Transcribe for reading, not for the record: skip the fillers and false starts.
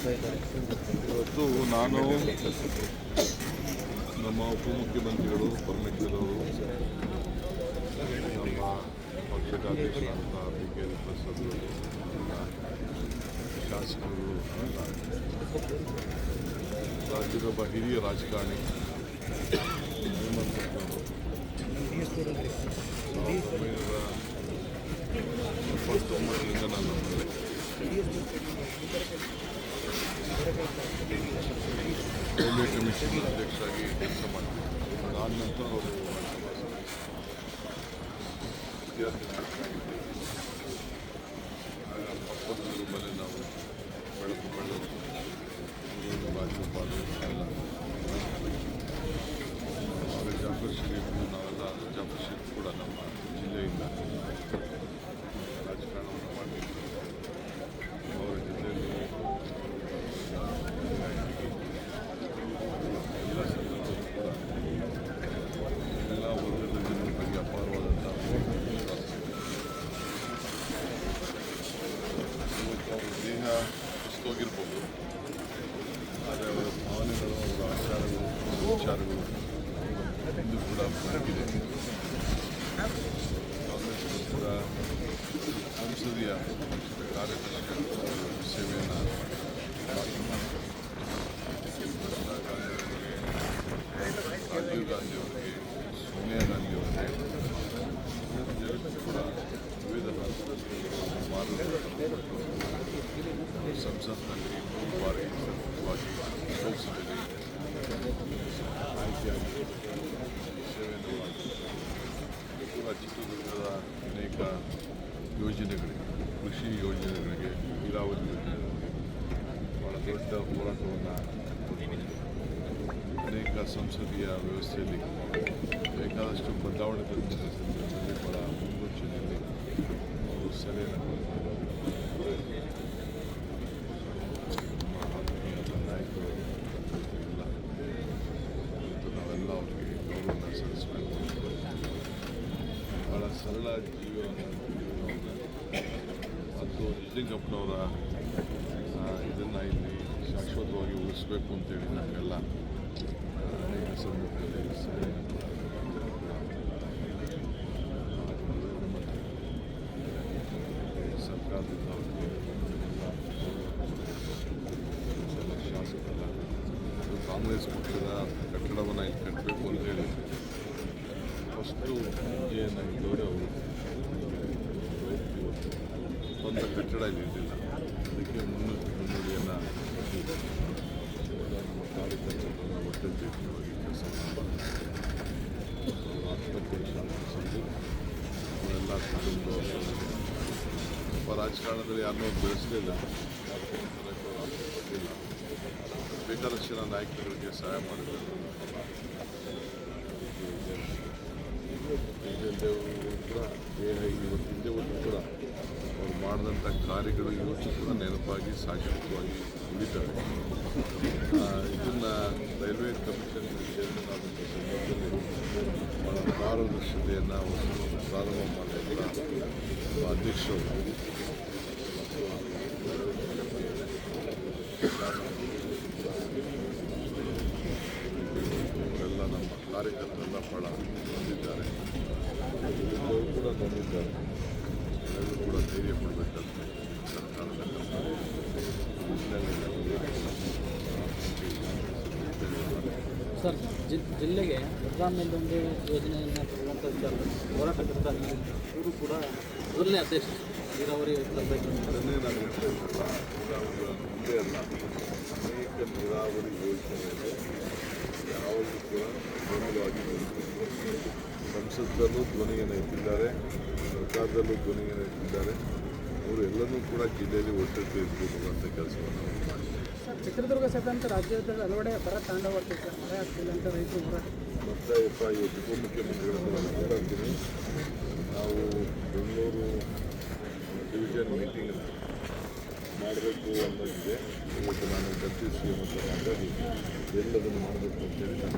ಇವತ್ತು ನಾನು ನಮ್ಮ ಉಪಮುಖ್ಯಮಂತ್ರಿಗಳು ಪರಮೇಶ್ವರ್ ಅವರು, ನಮ್ಮ ಪಕ್ಷದ ಅಧ್ಯಕ್ಷರಾದಂಥ BK ಪ್ರಸಾದ್ ಅವರು, ಶಾಸಕರು, ರಾಜ್ಯದ ಒಬ್ಬ ಹಿರಿಯ ರಾಜಕಾರಣಿ ಹೇಮಂತ್ ಅವರು 1979ರಿಂದ ನಾನು ರೈಲ್ವೆ ಕಮಿಷನ್ ಅಧ್ಯಕ್ಷರಾಗಿ ಕೆಲಸ ಮಾಡ್ತೀನಿ. ಅದಾದ ನಂತರ ಅವರು ವಿದ್ಯಾರ್ಥಿ ಮೇಲೆ ನಾವು ಬೆಳಕು ರಾಜ್ಯಪಾಲರು ಎಲ್ಲ ಜಾಫರ್ ಶರೀಫ್ ನಾವೆಲ್ಲ ಜಾಫರ್ ಶರೀಫ್ ಕೂಡ ನಮ್ಮ ಜಿಲ್ಲೆಯಿಂದ ರಾಜಕಾರಣವನ್ನು ಮಾಡಿದ್ದೀವಿ. ಅವರ ಜಿಲ್ಲೆಯಲ್ಲಿ ಎಲ್ಲ ಸಂದರ್ಭದಲ್ಲೂ ಕೂಡ ಎಲ್ಲ ವರ್ಗದ ಜನರ ಬಗ್ಗೆ ಅಪಾರವಾದಂಥ ವಿಶ್ವಾಸ ಇದೆ. ಇವತ್ತು ಅವರ ದೇಹ ಕುಸಿದೋಗಿರ್ಬೋದು, ಆದರೆ ಅವರ ಭಾವನೆಗಳು, ಅವರ ಆಚಾರಗಳು, ವಿಚಾರಗಳು ಇಂದು ಕೂಡ ಬದುಕಿದೆ. ಕಾಂಗ್ರೆಸ್ ಪಕ್ಷದ ಸಂಸದೀಯ ಪಕ್ಷದ ಕಾರ್ಯದರ್ಶಿ ಸೇವೆಯನ್ನು ರಾಜೀವ್ ಗಾಂಧಿ ಅವರಿಗೆ, ಸೋನಿಯಾ ಗಾಂಧಿ ಅವರಿಗೆ ಕೂಡ ವಿವಿಧ ಮಾರ್ಗದರ್ಶನ ಸಂಸತ್ನಲ್ಲಿ 3 ಬಾರಿ ಸತತವಾಗಿ ಲೋಕಸಭೆಯಲ್ಲಿ ಆಯ್ಕೆಯಾಗಿ ಸೇವೆಯನ್ನು ಮಾಡಿದ್ದಾರೆ. ಚಿತ್ರದುರ್ಗದ ಅನೇಕ ಯೋಜನೆಗಳಿಗೆ, ಕೃಷಿ ಯೋಜನೆಗಳಿಗೆ, ನೀರಾವರಿ ಯೋಜನೆಗಳಿಗೆ ಭಾಳ ದೊಡ್ಡ ಹೋರಾಟವನ್ನು ಅನೇಕ ಸಂಸದೀಯ ವ್ಯವಸ್ಥೆಯಲ್ಲಿ ಬೇಕಾದಷ್ಟು ಬದಲಾವಣೆ ತಂದಿದ್ದ ಸಂದರ್ಭದಲ್ಲಿ ಭಾಳ ಮುನ್ಸೂಚನೆಯಲ್ಲಿ ಅವರು ಸಲಹೆಯನ್ನು ನಮ್ಮ ಆತ್ಮೀಯ ನಾಯಕರು ಎಲ್ಲ ಇವತ್ತು ನಾವೆಲ್ಲ ಅವರಿಗೆ ಗೌರವವನ್ನು ಸಲ್ಲಿಸಬೇಕು. ಭಾಳ ಸರಳ ಜೀವನವನ್ನು ಮತ್ತು ನಿಜಲಿಂಗಪ್ಪನವರ ಇದನ್ನು ಇಲ್ಲಿ ಶಾಶ್ವತವಾಗಿ ಉಳಿಸಬೇಕು ಅಂತೇಳಿ ನಮಗೆಲ್ಲ ಅನೇಕ ಸಂದರ್ಭದಲ್ಲಿ ಸರ್ಕಾರದಿಂದ ಅವರಿಗೆ ಎಲ್ಲ ಶಾಸಕರಲ್ಲ ಕಾಂಗ್ರೆಸ್ ಪಕ್ಷದ ಕಟ್ಟಡವನ್ನು ಇಲ್ಲಿ ಕಟ್ಟಬೇಕು ಅಂತೇಳಿ ಫಸ್ಟು ಹೆಜ್ಜೆಯನ್ನು ಇದ್ದವರೇ ಅವರು. ಸ್ವಂತ ಕಟ್ಟಡ ಇಲ್ಲಿ ಇರಲಿಲ್ಲ, ಅದಕ್ಕೆ ಮುನ್ನುಡಿಯನ್ನು ನಮ್ಮ ಕಾರ್ಯಕರ್ತರನ್ನು ಒಟ್ಟೊಟ್ಟಿಗೆ ಕೆಲಸ ಮಾಡಬಾರ್ದು. ಆತ್ಮಹತ್ಯೆ ಸಂದು ಅವರೆಲ್ಲ ಕುಟುಂಬದವರು ಸ್ವಲ್ಪ ರಾಜಕಾರಣದಲ್ಲಿ ಯಾರನ್ನೂ ಬೆಳೆಸಲಿಲ್ಲ, ಕೊಟ್ಟಿಲ್ಲ. ಬೇಕಾದಷ್ಟು ಜನ ನಾಯಕರುಗಳಿಗೆ ಸಹಾಯ ಮಾಡಿದ್ದಾರೆ. ದೇವರು ಕೂಡ ಇವತ್ತಿಂದೇವರೆಗೂ ಕೂಡ ಅವ್ರು ಮಾಡಿದಂಥ ಕಾರ್ಯಗಳು ಇವತ್ತು ಕೂಡ ನೆನಪಾಗಿ ಶಾಶ್ವತವಾಗಿ ಉಳಿತವೆ. ಇದನ್ನು ರೈಲ್ವೆ ಕಮಿಷನ್ ಚೇರ್ಮನ್ ಆದಂಥ ಸಂದರ್ಭದಲ್ಲಿ ಭಾಳ ಪಾರದರ್ಶತೆಯನ್ನು ಪ್ರಾರಂಭ ಮಾಡಿದಂಥ ಅಧ್ಯಕ್ಷರು ಎಲ್ಲ ನಮ್ಮ ಕಾರ್ಯಕರ್ತರೆಲ್ಲ ಭಾಳ ಬಂದಿದ್ದಾರೆ, ಎಲ್ಲರೂ ಕೂಡ ಬಂದಿದ್ದಾರೆ. ಎಲ್ಲರೂ ಕೂಡ ಧೈರ್ಯ ಕೊಡಬೇಕಂತ ಸರ್ಕಾರದ ಸರ್, ಜಿಲ್ಲೆಗೆ ಪ್ರಧಾನಮಂತ್ರಿ ಯೋಜನೆಯನ್ನು ತರುವಂಥ ವಿಚಾರ ಹೋರಾಟಕರ್ತ ಇವರು ಕೂಡ ಮೊದಲನೇ ಅಧ್ಯಕ್ಷ ನೀರಾವರಿ ತರಬೇಕು. ಅದನ್ನೇ ನಾನು ಹೇಳ್ತಾ ಇದ್ದಲ್ಲ, ನೀರಾವರಿ ಒಂದೇ ಅಲ್ಲ, ಅನೇಕ ನೀರಾವರಿ ಯೋಜನೆಗಳು ಯಾವಾಗಲೂ ಕೂಡ ಪ್ರಮುಖವಾಗಿ ಸಂಸದಲ್ಲೂ ಧ್ವನಿಯನ್ನು ಎತ್ತಿದ್ದಾರೆ, ಸರ್ಕಾರದಲ್ಲೂ ಧ್ವನಿಯನ್ನು ಎತ್ತಿದ್ದಾರೆ. ಅವರು ಎಲ್ಲನೂ ಕೂಡ ಜಿಲ್ಲೆಯಲ್ಲಿ ಒಟ್ಟೊಟ್ಟು ಇರಬೇಕು ಅಂತ ಕೆಲಸವನ್ನು ಅವರು ಮಾಡಿದ್ದಾರೆ. ಚಿತ್ರದುರ್ಗ ಸೇರಿದಂತೆ ರಾಜ್ಯದ ಹಲವೆಡೆ ಬರ ತಾಂಡವಾಡ್ತಿದೆ, ಮಳೆ ಆಗ್ತಿಲ್ಲ ಅಂತ ರೈತರು ಹೋರಾಟ. ಮತ್ತು ಇವತ್ತು ಉಪಮುಖ್ಯಮಂತ್ರಿಗಳನ್ನು ನಾನು ಮಾತಾಡ್ತೀನಿ. ನಾವು ಬೆಂಗಳೂರು ಡಿವಿಷನ್ ಮೀಟಿಂಗ್ ಮಾಡಬೇಕು ಅನ್ನೋದಿದೆ. ಇವತ್ತು ನಾನು ಡೆಪ್ಟಿ CM ಅಂತ ಮಾತಾಡಿ ಎಲ್ಲದನ್ನು ಮಾಡಬೇಕು ಅಂತೇಳಿ ನಾನು